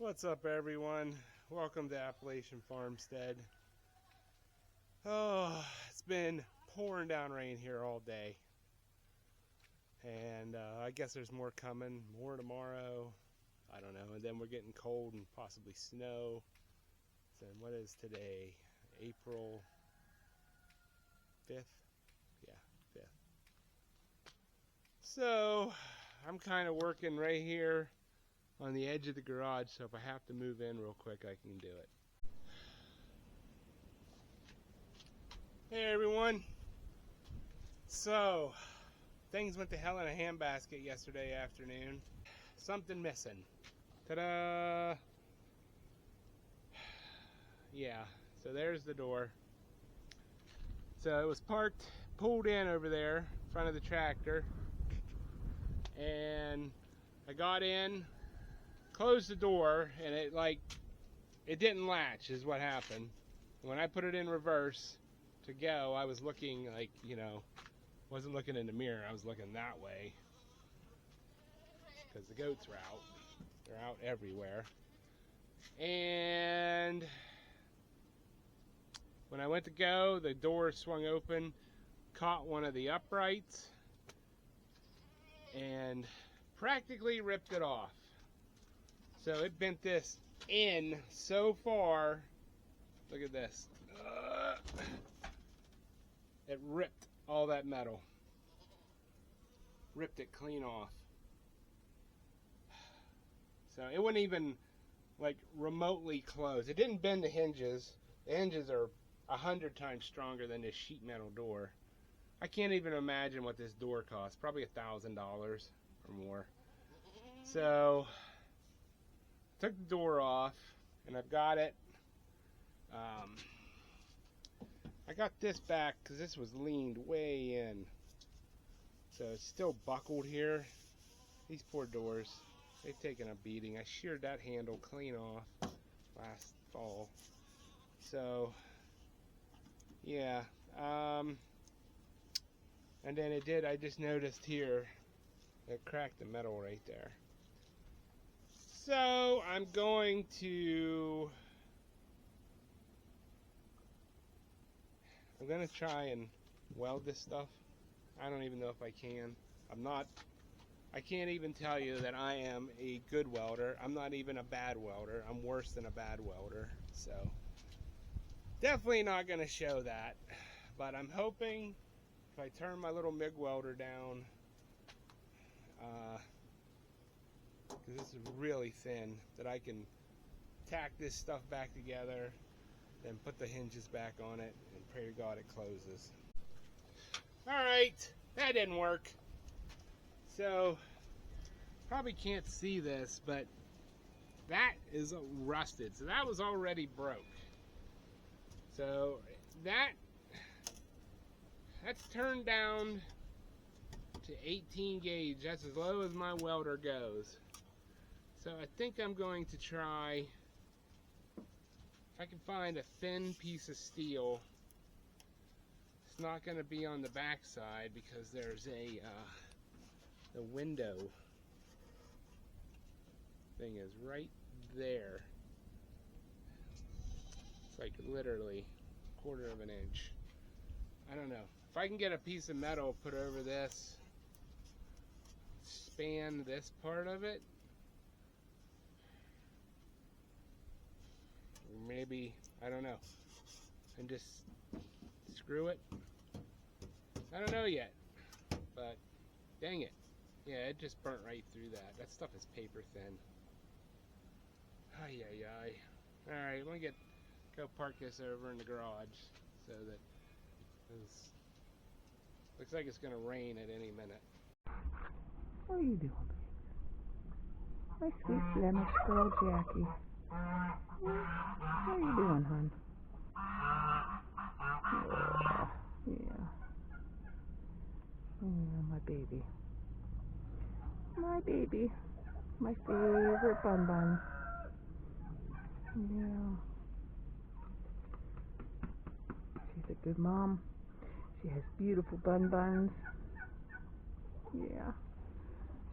What's up, everyone? Welcome to Appalachian Farmstead. Oh, it's been pouring down rain here all day, and I guess there's more coming, more tomorrow. I don't know. And then we're getting cold and possibly snow. So what is today? April 5th? Yeah, 5th. So I'm kind of working right here on the edge of the garage, so if I have to move in real quick, I can do it. Hey everyone. So things went to hell in a handbasket yesterday afternoon. Something missing. Ta-da! Yeah, so there's the door. So it was pulled in over there in front of the tractor, and I got in, closed the door, and it didn't latch is what happened. When I put it in reverse to go, I was looking wasn't looking in the mirror, I was looking that way because the goats were out. They're out everywhere. And when I went to go, the door swung open, caught one of the uprights, and practically ripped it off. So it bent this in so far. Look at this. It ripped all that metal. Ripped it clean off. So it wouldn't even remotely close. It didn't bend the hinges. The hinges are 100 times stronger than this sheet metal door. I can't even imagine what this door costs. Probably $1,000 or more. So took the door off, and I've got it. I got this back because this was leaned way in, so it's still buckled here. These poor doors, they've taken a beating. I sheared that handle clean off last fall. So yeah, and then I just noticed here it cracked the metal right there. So I'm going to try and weld this stuff. I don't even know if I can. I can't even tell you that I am a good welder. I'm not even a bad welder. I'm worse than a bad welder. So definitely not going to show that. But I'm hoping if I turn my little MIG welder down, because this is really thin, that I can tack this stuff back together, then put the hinges back on it, and pray to God it closes. Alright, that didn't work. So, probably can't see this, but that is rusted. So that was already broke. So that's turned down to 18 gauge. That's as low as my welder goes. So I think I'm going to try, if I can find a thin piece of steel. It's not going to be on the back side because there's the window thing is right there. It's like literally a quarter of an inch. I don't know. If I can get a piece of metal put over this, span this part of it, maybe, I don't know, and just screw it. I don't know yet, but dang it. Yeah, it just burnt right through that. That stuff is paper thin. Ay, ay, ay. Alright, let me go park this over in the garage so that this looks like it's going to rain at any minute. What are you doing, baby? My sweet Flemish girl, Jackie. What are you doing, hon? Oh, yeah. Yeah, my baby. My baby. My favorite bun bun. Yeah. She's a good mom. She has beautiful bun buns. Yeah.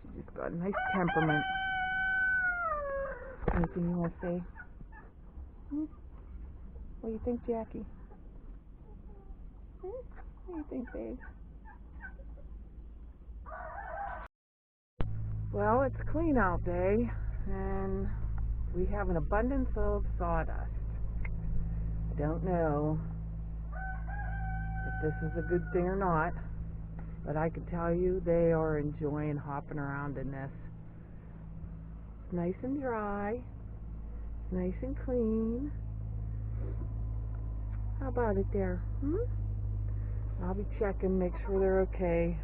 She's just got a nice temperament. Anything you want to say? What do you think, Jackie? What do you think, babe? Well, it's clean out day, and we have an abundance of sawdust. I don't know if this is a good thing or not, but I can tell you they are enjoying hopping around in this. It's nice and dry, it's nice and clean. How about it there? I'll be checking, make sure they're okay.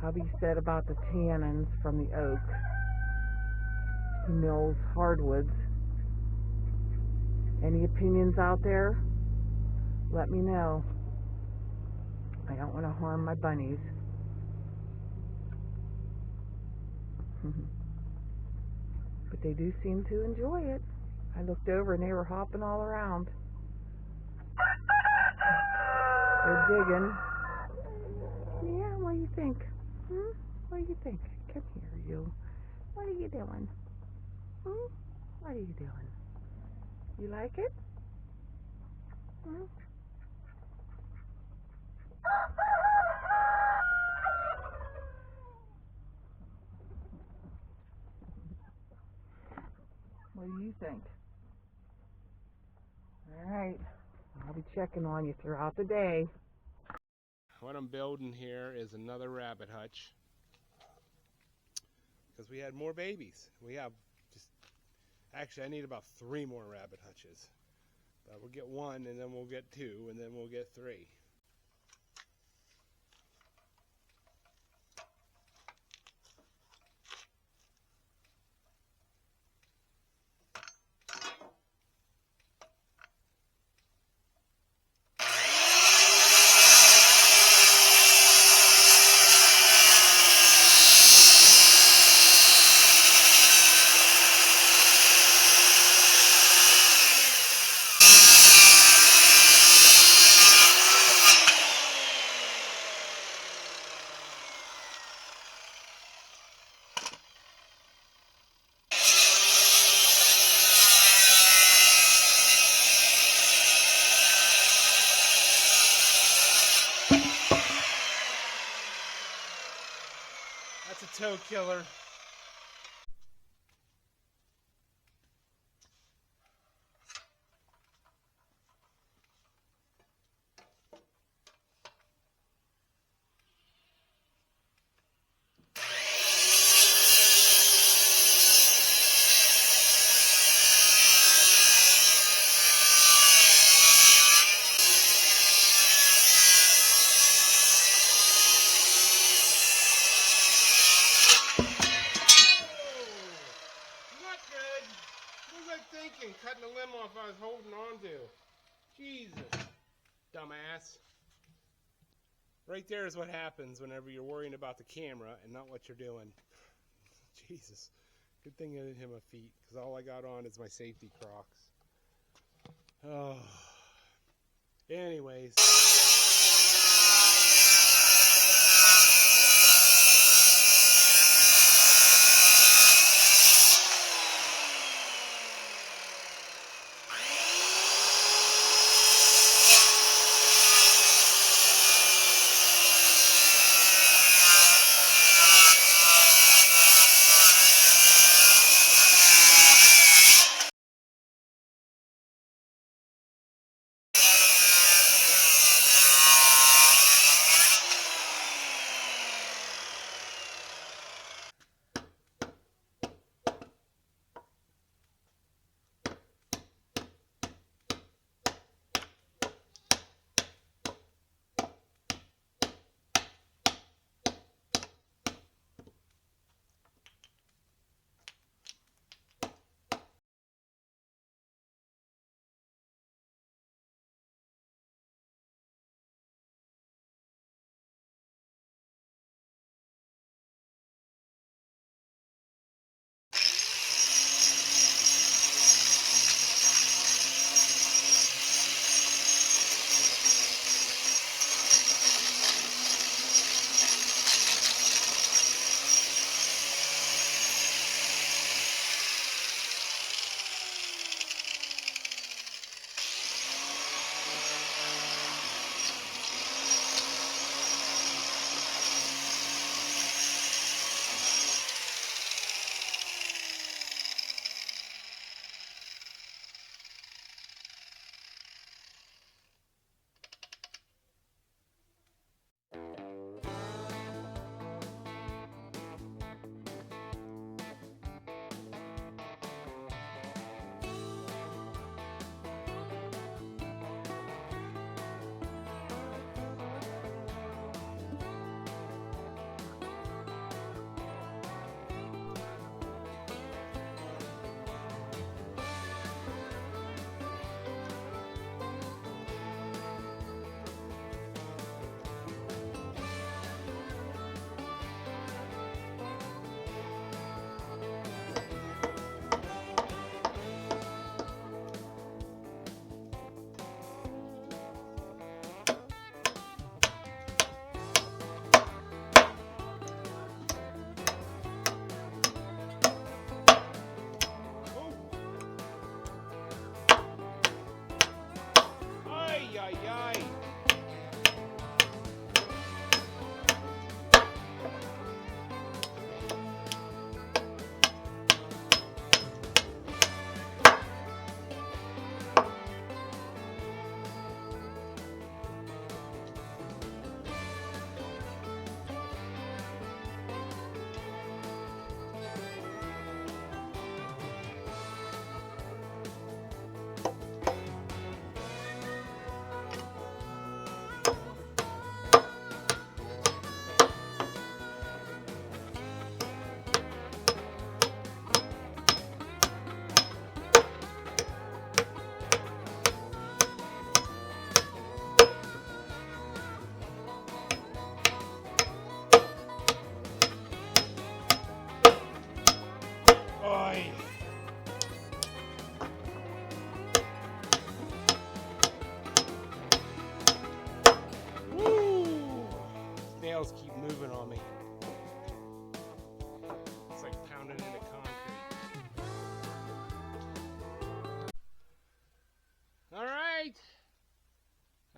Hubby said about the tannins from the oak. He mills hardwoods. Any opinions out there? Let me know. I don't want to harm my bunnies. But they do seem to enjoy it. I looked over and they were hopping all around. They're digging. Yeah, what do you think? What do you think? Come here, you. What are you doing? What are you doing? You like it? What do you think? Alright, I'll be checking on you throughout the day. What I'm building here is another rabbit hutch, because we had more babies. We have actually I need about 3 more rabbit hutches. But we'll get 1, and then we'll get 2, and then we'll get 3. That's a toe killer. Thinking, cutting the limb off I was holding on to. Jesus, dumbass. Right there is what happens whenever you're worrying about the camera and not what you're doing. Jesus. Good thing I didn't hit my feet, because all I got on is my safety Crocs. Oh. Anyways.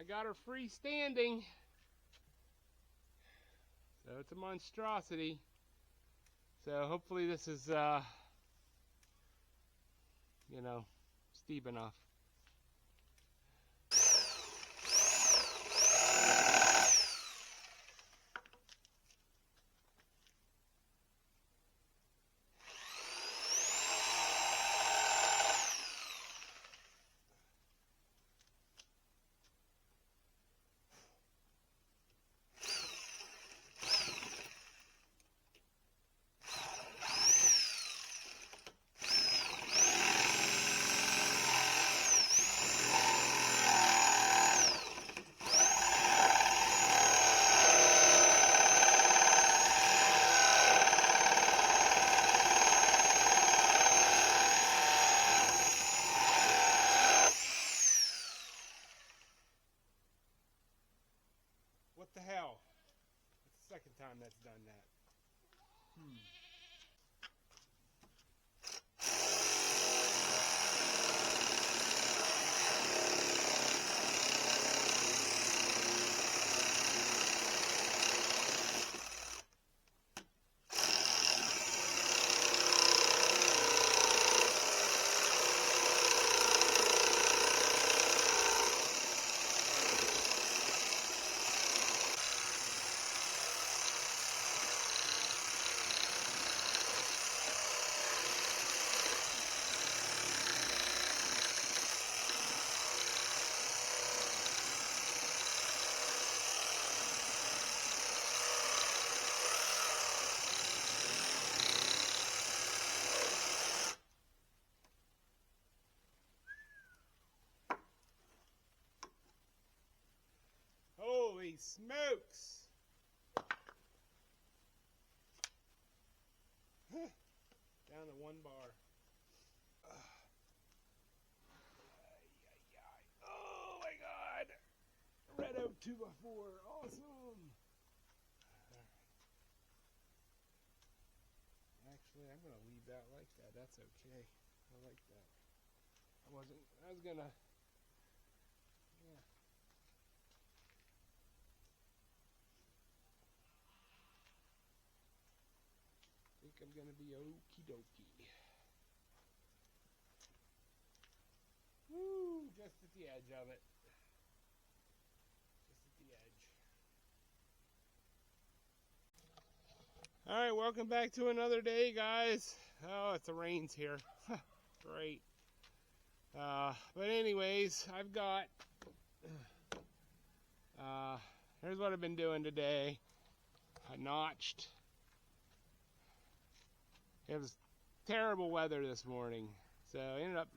got her freestanding. So it's a monstrosity. So hopefully this is, you know, steep enough. What the hell? It's the second time that's done that. Holy smokes! Down to one bar. Oh my god! Red oak 2x4, awesome! Actually, I'm gonna leave that like that. That's okay. I like that. I was gonna, yeah. I think I'm gonna be okie dokie. Woo! Just at the edge of it. Just at the edge. Alright, welcome back to another day, guys. Oh, it's the rains here. Great. But anyways, I've got, here's what I've been doing today. I notched. It was terrible weather this morning, so I ended up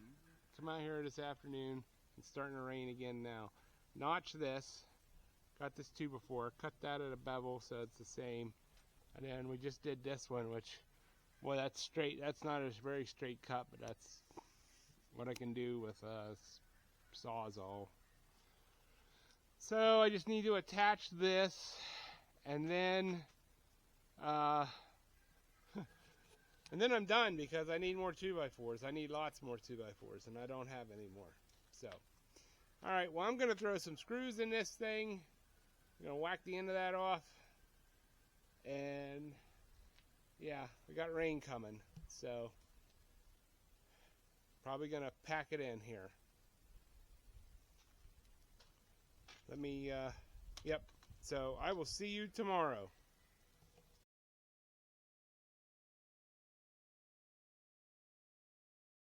coming out here this afternoon. It's starting to rain again now. Notched this, got this 2x4, cut that at a bevel so it's the same, and then we just did this one, which, well, that's straight. That's not a very straight cut, but that's what I can do with a sawzall. So I just need to attach this, and then and then I'm done, because I need more 2x4s. I need lots more 2x4s, and I don't have any more. So, alright, well, I'm going to throw some screws in this thing. I'm going to whack the end of that off. And, yeah, we got rain coming. So, probably going to pack it in here. Let me, yep. So, I will see you tomorrow.